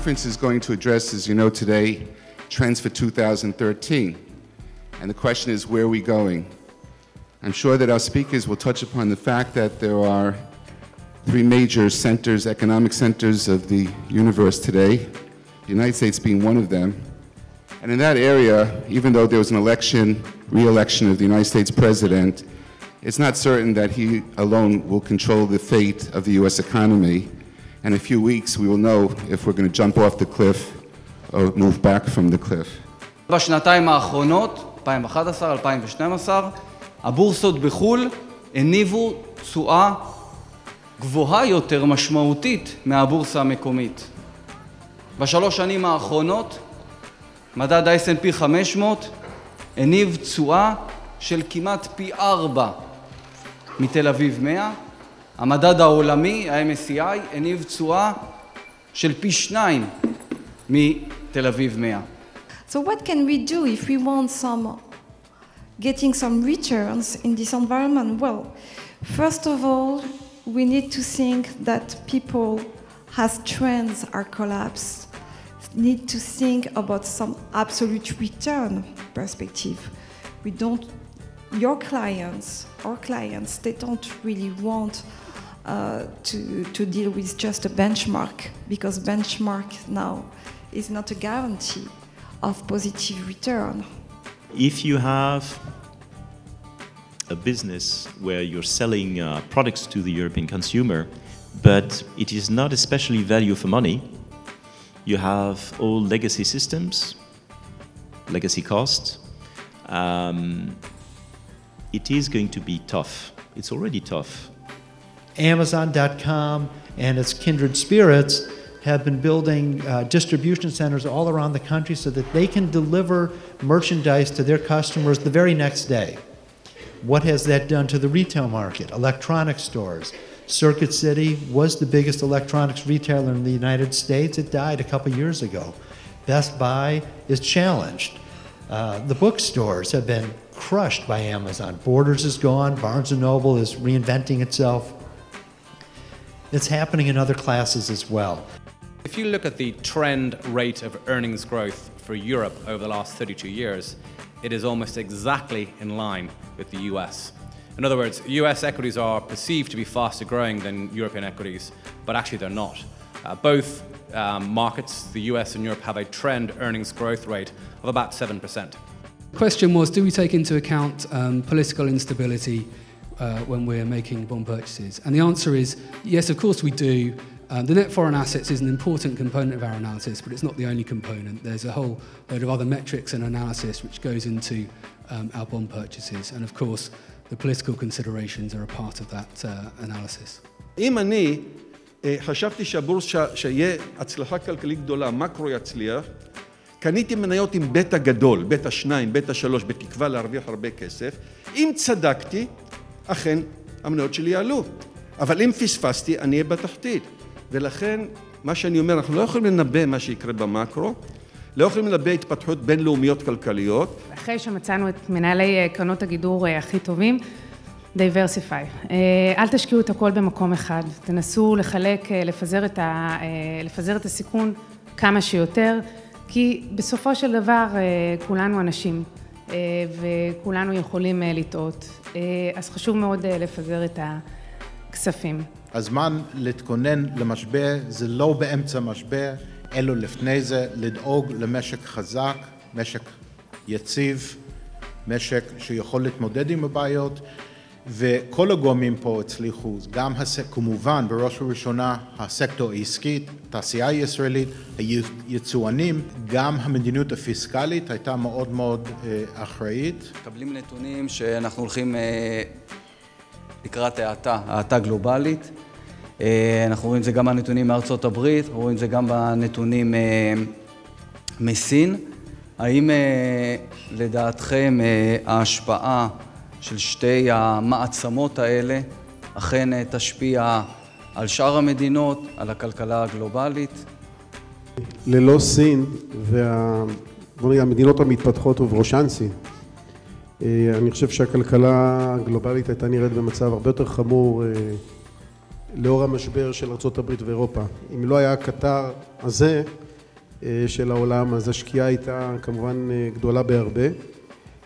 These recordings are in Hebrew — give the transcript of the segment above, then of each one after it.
conference is going to address, as you know today, trends for 2013. And the question is, where are we going? I'm sure that our speakers will touch upon the fact that there are three major centers, economic centers of the universe today, the United States being one of them. And in that area, even though there was an election, re-election of the United States president, it's not certain that he alone will control the fate of the US economy. In a few weeks, we will know if we're going to jump off the cliff or move back from the cliff. בשנתיים האחרונות, 2011-2012, הבורסות בחו"ל הניבו תשואה גבוהה יותר משמעותית מהבורסה המקומית. בשלוש שנים האחרונות, מדד ה-S&P 500 הניב תשואה של כמעט פי 4 מתל אביב 100. המדד העולמי, ה-MSCI, הניב תשואה של פי 2 מתל אביב 100. So what can we do if we want getting some returns in this environment? Well, first of all, we need to think that people, as trends are collapsed, need to think about some absolute return perspective. Your clients, our clients, they don't really want to deal with just a benchmark, because benchmark now is not a guarantee of positive return. If you have a business where you're selling products to the European consumer, but it is not especially value for money, you have all legacy systems, legacy costs, it is going to be tough. It's already tough. Amazon.com and its kindred spirits have been building distribution centers all around the country so that they can deliver merchandise to their customers the very next day. What has that done to the retail market? Electronic stores. Circuit City was the biggest electronics retailer in the United States. It died a couple years ago. Best Buy is challenged. The bookstores have been crushed by Amazon. Borders is gone. Barnes & Noble is reinventing itself. It's happening in other classes as well. If you look at the trend rate of earnings growth for Europe over the last 32 years, it is almost exactly in line with the US. In other words, US equities are perceived to be faster growing than European equities, but actually they're not. Both markets, the US and Europe, have a trend earnings growth rate of about 7%. The question was, do we take into account political instability when we're making bond purchases? And the answer is, yes, of course we do. The net foreign assets is an important component of our analysis, but it's not the only component. There's a whole load of other metrics and analysis which goes into our bond purchases. And of course, the political considerations are a part of that analysis. אם אני חשבתי שהבורסה שיהיה הצלחה כלכלית גדולה, מקרו יצליח, קניתי מניות עם בטא גדול, בטא 2, בטא 3, בתקווה להרוויח הרבה כסף. אם צדקתי, אכן המניות שלי יעלו. אבל אם פספסתי, אני אהיה בתחתית. ולכן, מה שאני אומר, אנחנו לא יכולים לנבא מה שיקרה במקרו, לא יכולים לנבא התפתחות בינלאומיות כלכליות. אחרי שמצאנו את מנהלי קרנות הגידור הכי טובים, diversify. אל תשקיעו את הכל במקום אחד. תנסו לחלק, לפזר את הסיכון כמה שיותר, כי בסופו של דבר כולנו אנשים, וכולנו יכולים לטעות. אז חשוב מאוד לפזר את הכספים. הזמן להתכונן למשבר זה לא באמצע משבר, אלא לפני זה לדאוג למשק חזק, משק יציב, משק שיכול להתמודד עם הבעיות, וכל הגורמים פה הצליחו, גם כמובן בראש ובראשונה הסקטור העסקי, התעשייה הישראלית, היצואנים, גם המדיניות הפיסקלית הייתה מאוד מאוד אחראית. מקבלים נתונים שאנחנו הולכים לקראת האטה גלובלית. אנחנו רואים את זה גם בנתונים מארצות הברית, רואים את זה גם בנתונים מסין. האם לדעתכם ההשפעה של שתי המעצמות האלה אכן תשפיע על שאר המדינות, על הכלכלה הגלובלית? ללא סין והמדינות המתפתחות ובראשן סין, אני חושב שהכלכלה הגלובלית הייתה נראית במצב הרבה יותר חמור לאור המשבר של ארצות הברית ואירופה. אם לא היה הקטר הזה, של העולם, אז השקיעה הייתה כמובן גדולה בהרבה.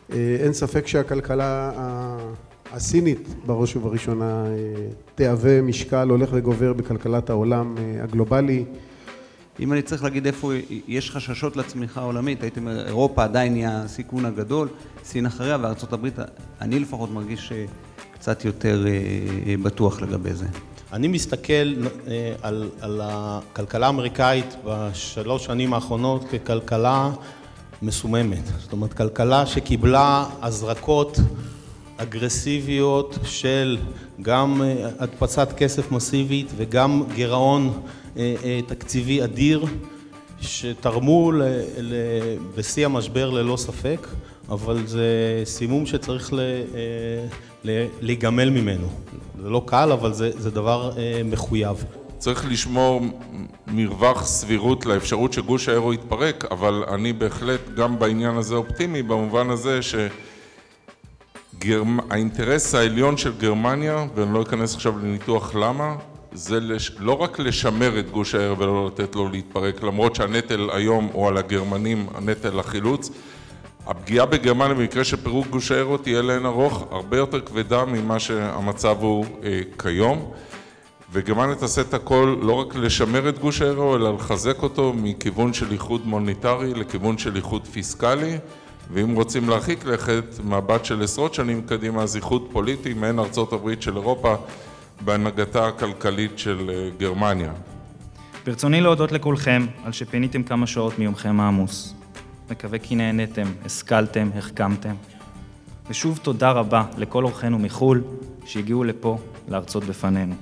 אין ספק שהכלכלה הסינית בראש ובראשונה תהווה משקל הולך וגובר בכלכלת העולם הגלובלי. אם אני צריך להגיד איפה יש חששות לצמיחה העולמית, הייתי אומר, אירופה עדיין היא הסיכון הגדול, סין אחריה וארצות הברית, אני לפחות מרגיש קצת יותר בטוח לגבי זה. אני מסתכל על הכלכלה האמריקאית בשלוש שנים האחרונות ככלכלה מסוממת. זאת אומרת, כלכלה שקיבלה הזרקות אגרסיביות של גם הדפסת כסף מסיבית וגם גירעון תקציבי אדיר שתרמו בשיא המשבר ללא ספק, אבל זה סימום שצריך להיגמל ממנו. זה לא קל, אבל זה דבר מחויב. צריך לשמור מרווח סבירות לאפשרות שגוש האירו יתפרק, אבל אני בהחלט גם בעניין הזה אופטימי, במובן הזה שהאינטרס העליון של גרמניה, ואני לא אכנס עכשיו לניתוח למה, זה לא רק לשמר את גוש האירו ולא לתת לו להתפרק, למרות שהנטל היום הוא על הגרמנים, הנטל החילוץ, הפגיעה בגרמניה במקרה של פירוק גוש האירו תהיה לאין ארוך הרבה יותר כבדה ממה שהמצב הוא כיום. וגרמניה תעשה את הכל לא רק לשמר את גוש האירו, אלא לחזק אותו מכיוון של איחוד מוניטרי לכיוון של איחוד פיסקלי, ואם רוצים להרחיק לכת מבט של עשרות שנים קדימה, אז איחוד פוליטי מעין ארצות הברית של אירופה בהנהגתה הכלכלית של גרמניה. ברצוני להודות לכולכם על שפיניתם כמה שעות מיומכם העמוס. מקווה כי נהניתם, השכלתם, החכמתם. ושוב תודה רבה לכל אורחינו מחול שהגיעו לפה להרצות בפנינו.